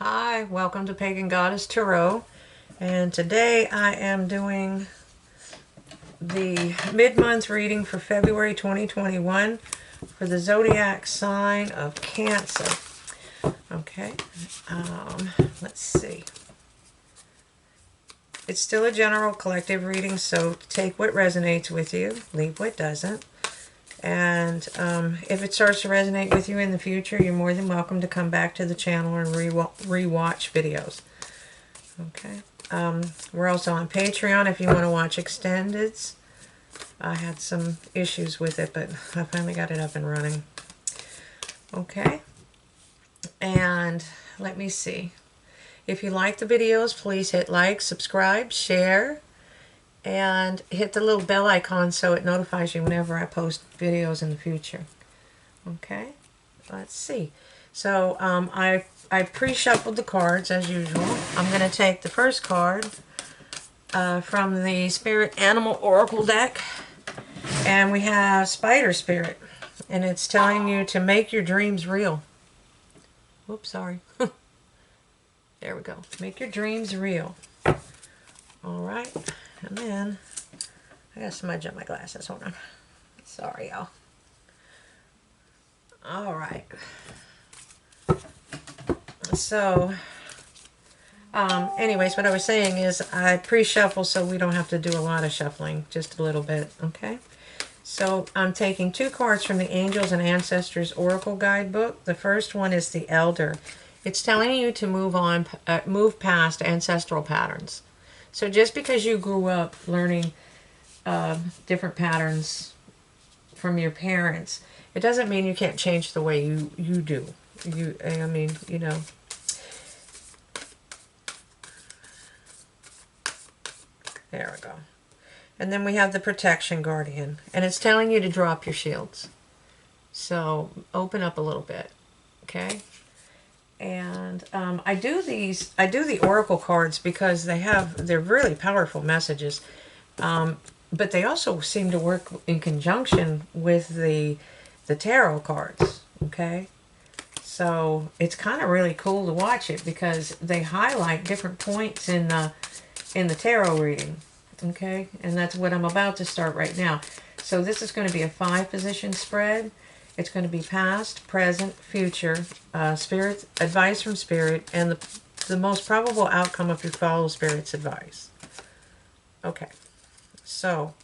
Hi, welcome to Pagan Goddess Tarot, and today I am doing the mid-month reading for February 2021 for the zodiac sign of Cancer. Okay, let's see. It's still a general collective reading, so take what resonates with you, leave what doesn't. And if it starts to resonate with you in the future, you're more than welcome to come back to the channel and re-watch videos. Okay. We're also on Patreon if you want to watch extendeds. I had some issues with it, but I finally got it up and running. Okay. And let me see. If you like the videos, please hit like, subscribe, share, and hit the little bell icon so it notifies you whenever I post videos in the future. Okay, let's see. So I pre-shuffled the cards as usual. I'm going to take the first card from the Spirit Animal Oracle deck, and we have Spider Spirit, and it's telling you to make your dreams real. Whoops, sorry. There we go. Make your dreams real. All right. And then, I got smudge on my glasses. Hold on. Sorry, y'all. All right. So, anyways, what I was saying is I pre-shuffle so we don't have to do a lot of shuffling. Just a little bit, okay? So, I'm taking two cards from the Angels and Ancestors Oracle Guidebook. The first one is the Elder. It's telling you to move past ancestral patterns. So just because you grew up learning different patterns from your parents, it doesn't mean you can't change the way you do. I mean, you know. There we go. And then we have the Protection Guardian, and it's telling you to drop your shields. So open up a little bit, okay? And I do the Oracle cards because they're really powerful messages, but they also seem to work in conjunction with the tarot cards. Okay, so it's kind of really cool to watch it because they highlight different points in the tarot reading. Okay, and that's what I'm about to start right now. So this is going to be a 5-position spread. It's going to be past, present, future, spirit, advice from Spirit, and the most probable outcome if you follow Spirit's advice. Okay, so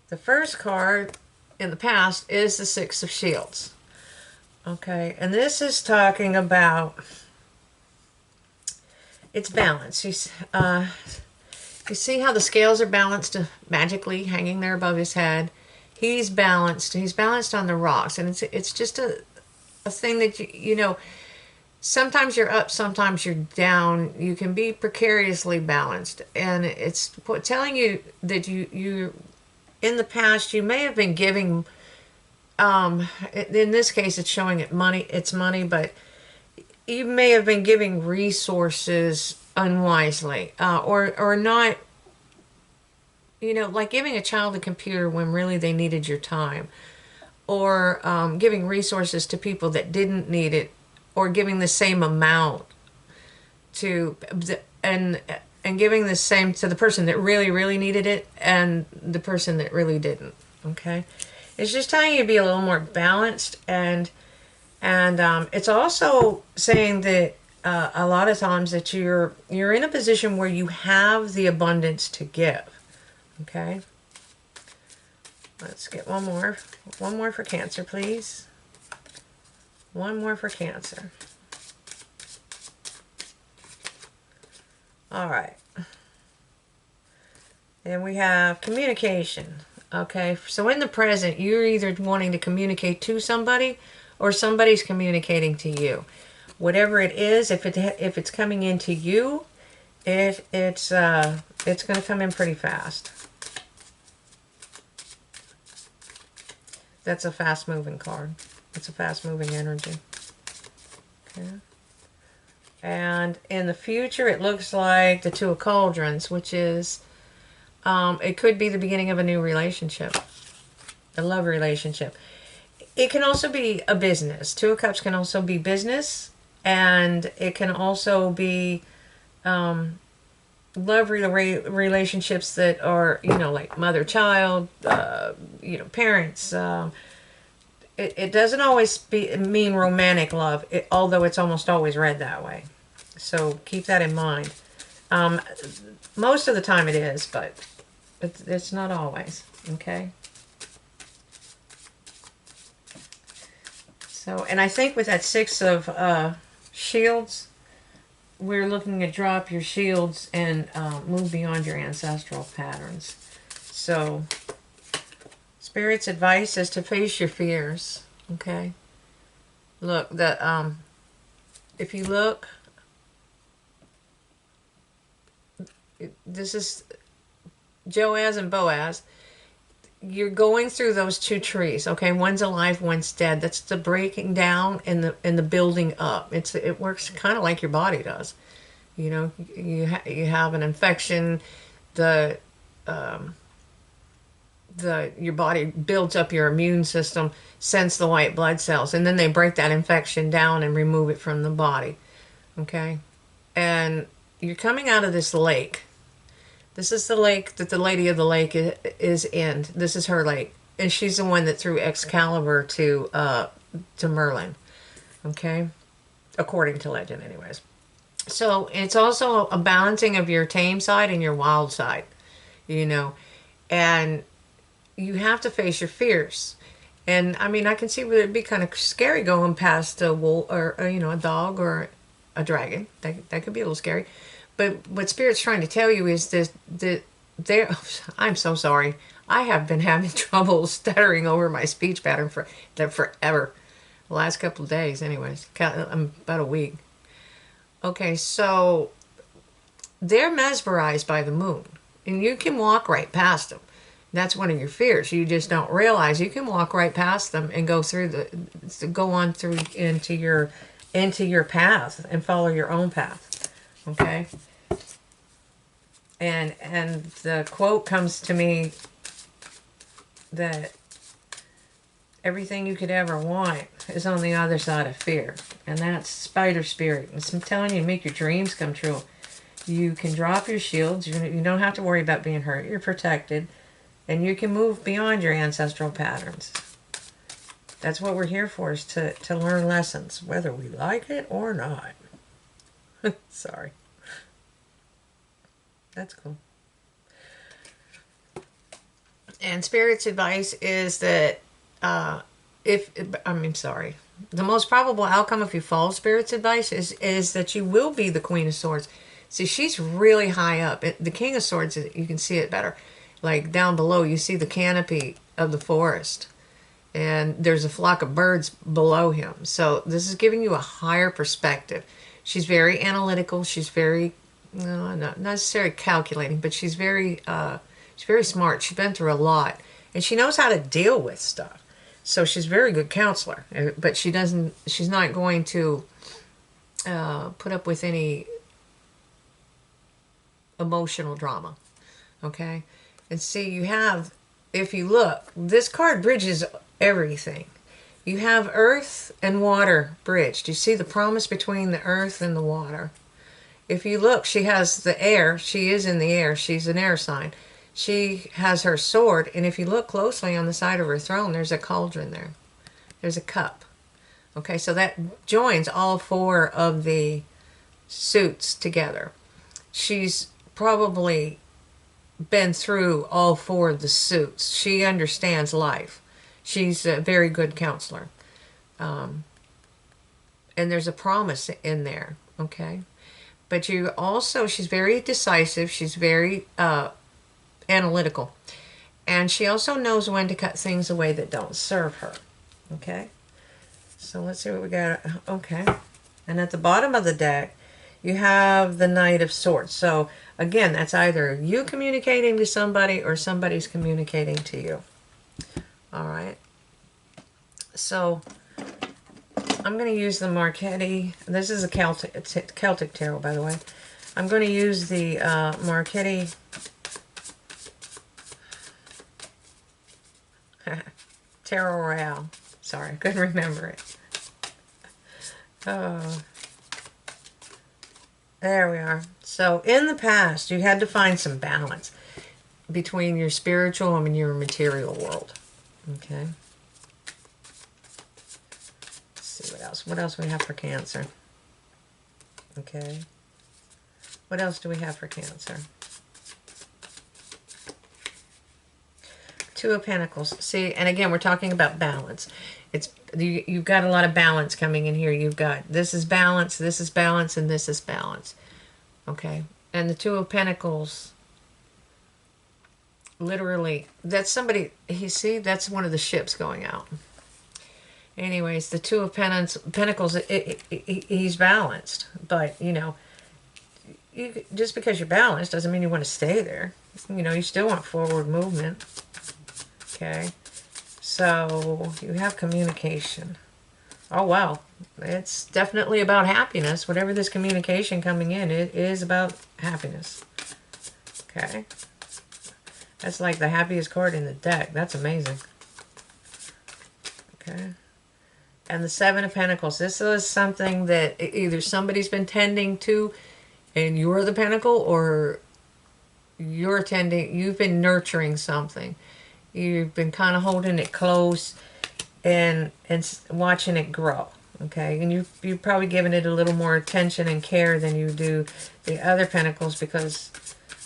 the first card in the past is the Six of Shields. Okay, and this is talking about its balance. You see how the scales are balanced magically hanging there above his head? He's balanced. He's balanced on the rocks, and it's just a thing that you know. Sometimes you're up, sometimes you're down. You can be precariously balanced, and it's telling you that you in the past you may have been giving. In this case, it's showing it money. It's money, but you may have been giving resources unwisely, or not. You know, like giving a child a computer when really they needed your time, or giving resources to people that didn't need it, or giving the same amount to, and giving the same to the person that really needed it and the person that really didn't. Okay, it's just telling you to be a little more balanced, and it's also saying that a lot of times that you're in a position where you have the abundance to give. Okay, let's get one more. One more for Cancer, please. One more for Cancer. All right. And we have communication. Okay, so in the present, you're either wanting to communicate to somebody or somebody's communicating to you. Whatever it is, if it's coming into you, it's going to come in pretty fast. That's a fast-moving card. It's a fast-moving energy. Okay. And in the future, it looks like the Two of Cauldrons, which is, it could be the beginning of a new relationship, a love relationship. It can also be a business. Two of Cups can also be business, And it can also be love relationships that are, you know, like mother-child, you know, parents. It doesn't always mean romantic love, although it's almost always read that way. So keep that in mind. Um, Most of the time it is, but it's not always. Okay. So, and I think with that Six of Shields, we're looking to drop your shields and move beyond your ancestral patterns. So, Spirit's advice is to face your fears. Okay. Look, if you look, this is Joaz and Boaz. You're going through those two trees. Okay, one's alive, one's dead. That's the breaking down and the building up. It works kind of like your body does. You know, you have an infection, the your body builds up your immune system, sends the white blood cells, and then they break that infection down and remove it from the body. Okay, and you're coming out of this lake. This is the lake that the Lady of the Lake is in. This is her lake, and she's the one that threw Excalibur to Merlin. Okay, according to legend, anyways. So it's also a balancing of your tame side and your wild side, you know, and you have to face your fears. And I mean, I can see where it'd be kind of scary going past a wolf or you know, a dog or a dragon. That could be a little scary. But what Spirit's trying to tell you is that there. I'm so sorry. I have been having trouble stuttering over my speech pattern forever. The last couple of days, anyways. About a week. Okay, so they're mesmerized by the moon, and you can walk right past them. That's one of your fears. You just don't realize you can walk right past them and go on through into your path and follow your own path. Okay. And the quote comes to me that everything you could ever want is on the other side of fear. And that's spider spirit. And I'm telling you, make your dreams come true. You can drop your shields. You don't have to worry about being hurt. You're protected. And you can move beyond your ancestral patterns. That's what we're here for, is to learn lessons, whether we like it or not. Sorry. That's cool. And Spirit's advice is that the most probable outcome if you follow Spirit's advice is that you will be the Queen of Swords. See, she's really high up. The King of Swords, you can see it better. Like down below, you see the canopy of the forest. And there's a flock of birds below him. So this is giving you a higher perspective. She's very analytical. She's very, not necessarily calculating, but she's very smart. She's been through a lot. And she knows how to deal with stuff. So she's a very good counselor. But she's not going to put up with any emotional drama. Okay? And see, if you look, this card bridges everything. You have earth and water bridged. You see the promise between the earth and the water. If you look, she has the air. She is in the air. She's an air sign. She has her sword, and if you look closely on the side of her throne, there's a cauldron there. There's a cup. Okay, so that joins all four of the suits together. She's probably been through all four of the suits. She understands life. She's a very good counselor. And there's a promise in there, okay? But she's very decisive. She's very analytical. And she also knows when to cut things away that don't serve her, okay? So let's see what we got. Okay. And at the bottom of the deck, you have the Knight of Swords. So again, that's either you communicating to somebody or somebody's communicating to you. All right. So I'm going to use the Marchetti. This is a Celtic tarot, by the way. I'm going to use the Marchetti Tarot Royale. Sorry, I couldn't remember it. Oh. There we are. So in the past, you had to find some balance between your spiritual and your material world. Okay. Let's see what else. What else we have for Cancer? Okay. What else do we have for Cancer? Two of Pentacles. See, and again, we're talking about balance. You've got a lot of balance coming in here. You've got this is balance, and this is balance. Okay. And the Two of Pentacles, literally, that's somebody, that's one of the ships going out. Anyways, the Two of Pentacles, he's balanced. But, just because you're balanced doesn't mean you want to stay there. You still want forward movement. Okay. So, you have communication. Oh, wow. It's definitely about happiness. Whatever this communication coming in, it is about happiness. Okay. That's like the happiest card in the deck. That's amazing. Okay. And the Seven of Pentacles. This is something that either somebody's been tending to and you're the pentacle, or you've been nurturing something. You've been kind of holding it close and watching it grow. Okay, and you've probably given it a little more attention and care than you do the other pentacles, because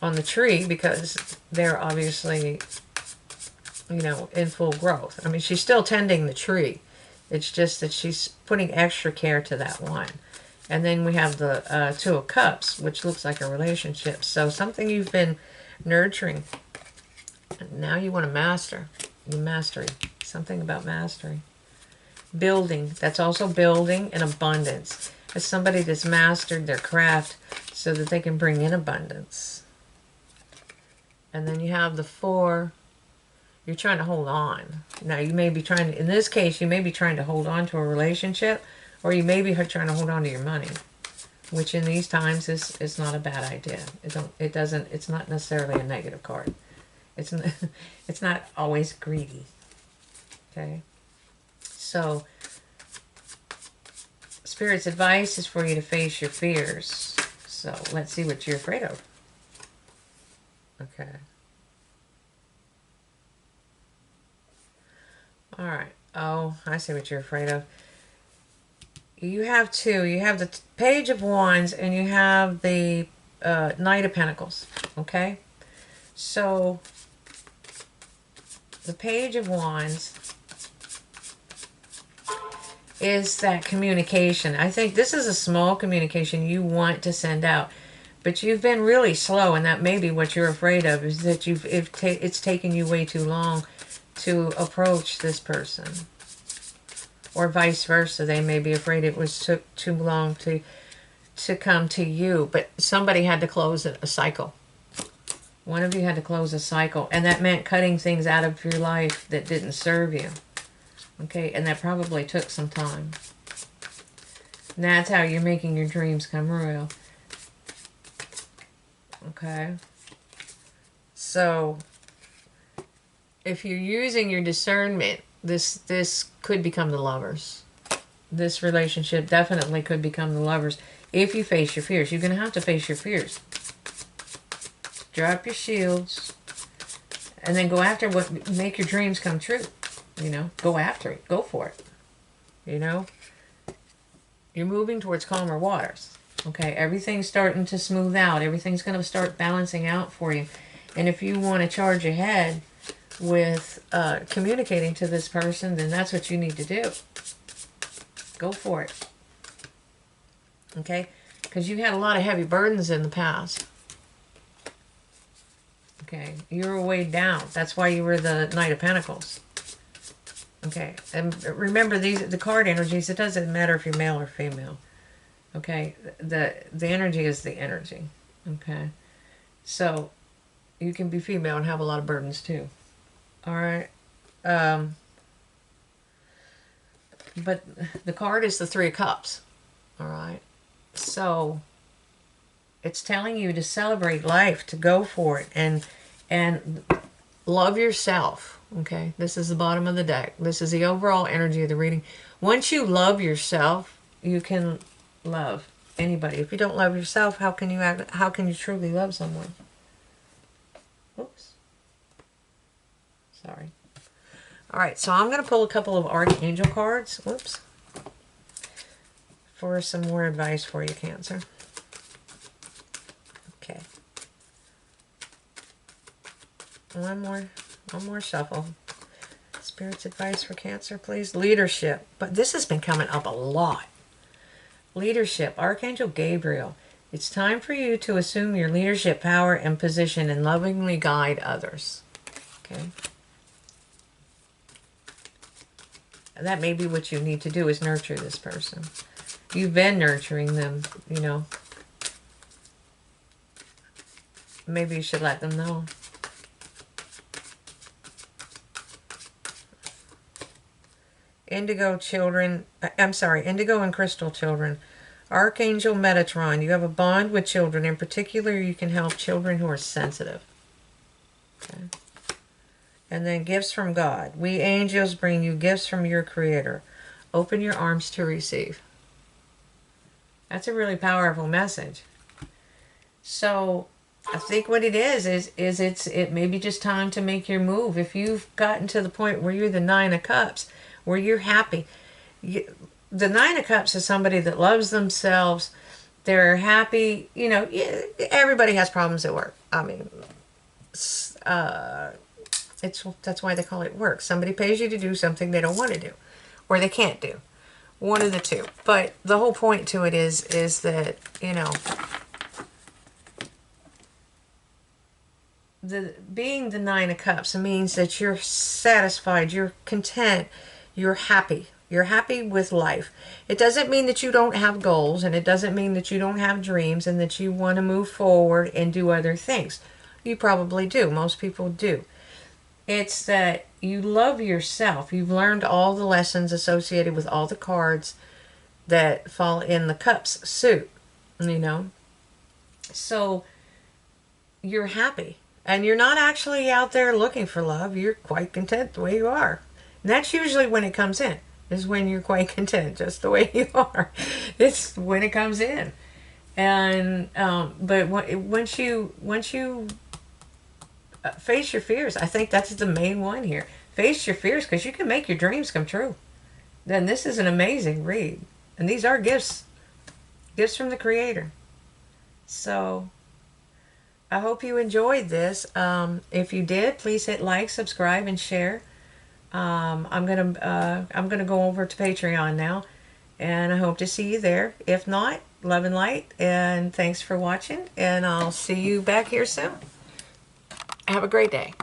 on the tree, because they're obviously, in full growth. I mean, she's still tending the tree. It's just that she's putting extra care to that one. And then we have the Two of Cups, which looks like a relationship. So something you've been nurturing. Now you want to master. Mastery. Something about mastery. Building. That's also building and abundance. It's somebody that's mastered their craft so that they can bring in abundance. And then you have the Four. You're trying to hold on. Now you may be trying to, in this case, you may be trying to hold on to a relationship, or you may be trying to hold on to your money, which in these times is not a bad idea. It's not necessarily a negative card. It's not always greedy. Okay. So Spirit's advice is for you to face your fears. So let's see what you're afraid of. Okay. All right. Oh, I see what you're afraid of. You have two. You have the Page of Wands and you have the Knight of Pentacles. Okay? So, the Page of Wands is that communication. I think this is a small communication you want to send out. But you've been really slow, and that may be what you're afraid of, is that it's taken you way too long to approach this person. Or vice versa. They may be afraid it took too long to come to you. But somebody had to close a cycle. One of you had to close a cycle. And that meant cutting things out of your life that didn't serve you. Okay? And that probably took some time. And that's how you're making your dreams come real. Okay? So, if you're using your discernment, this could become the Lovers. This relationship definitely could become the Lovers if you face your fears. You're going to have to face your fears. Drop your shields. And then go after what make your dreams come true. Go after it. Go for it. You're moving towards calmer waters. Okay, everything's starting to smooth out. Everything's going to start balancing out for you. And if you want to charge ahead with communicating to this person, then that's what you need to do. Go for it. Okay? Because you had a lot of heavy burdens in the past. Okay? You were weighed down. That's why you were the Knight of Pentacles. Okay? And remember, the card energies, it doesn't matter if you're male or female. Okay? The energy is the energy. Okay? So, you can be female and have a lot of burdens too. Alright. But the card is the Three of Cups. Alright. So, it's telling you to celebrate life, to go for it, and love yourself. Okay? This is the bottom of the deck. This is the overall energy of the reading. Once you love yourself, you can love anybody. If you don't love yourself, how can you truly love someone? Oops. Sorry. All right, so I'm going to pull a couple of Archangel cards. Whoops. For some more advice for you, Cancer. Okay. One more shuffle. Spirit's advice for Cancer, please. Leadership. But this has been coming up a lot. Leadership. Archangel Gabriel. It's time for you to assume your leadership power and position and lovingly guide others. Okay. And that may be what you need to do, is nurture this person. You've been nurturing them, you know. Maybe you should let them know. Indigo children, Indigo and Crystal children. Archangel Metatron, you have a bond with children. In particular, you can help children who are sensitive. Okay. And then gifts from God. We angels bring you gifts from your Creator. Open your arms to receive. That's a really powerful message. So I think what it is it may be just time to make your move. If you've gotten to the point where you're the Nine of Cups, where you're happy. The Nine of Cups is somebody that loves themselves. They're happy. You know, everybody has problems at work. I mean, that's why they call it work. Somebody pays you to do something they don't want to do, or they can't do. One of the two. But the whole point to it is that, you know, being the Nine of Cups means that you're satisfied, you're content, you're happy. You're happy with life. It doesn't mean that you don't have goals, and it doesn't mean that you don't have dreams and that you want to move forward and do other things. You probably do. Most people do. It's that you love yourself. You've learned all the lessons associated with all the cards that fall in the Cups suit, you know. So you're happy. And you're not actually out there looking for love. You're quite content the way you are. And that's usually when it comes in, is when you're quite content just the way you are. It's when it comes in. And but once you face your fears, I think that's the main one here. Face your fears, because you can make your dreams come true. Then this is an amazing read. And these are gifts from the Creator. So I hope you enjoyed this. If you did, please hit like, subscribe, and share. I'm gonna go over to Patreon now, and I hope to see you there. If not, love and light, and thanks for watching, and I'll see you back here soon. Have a great day.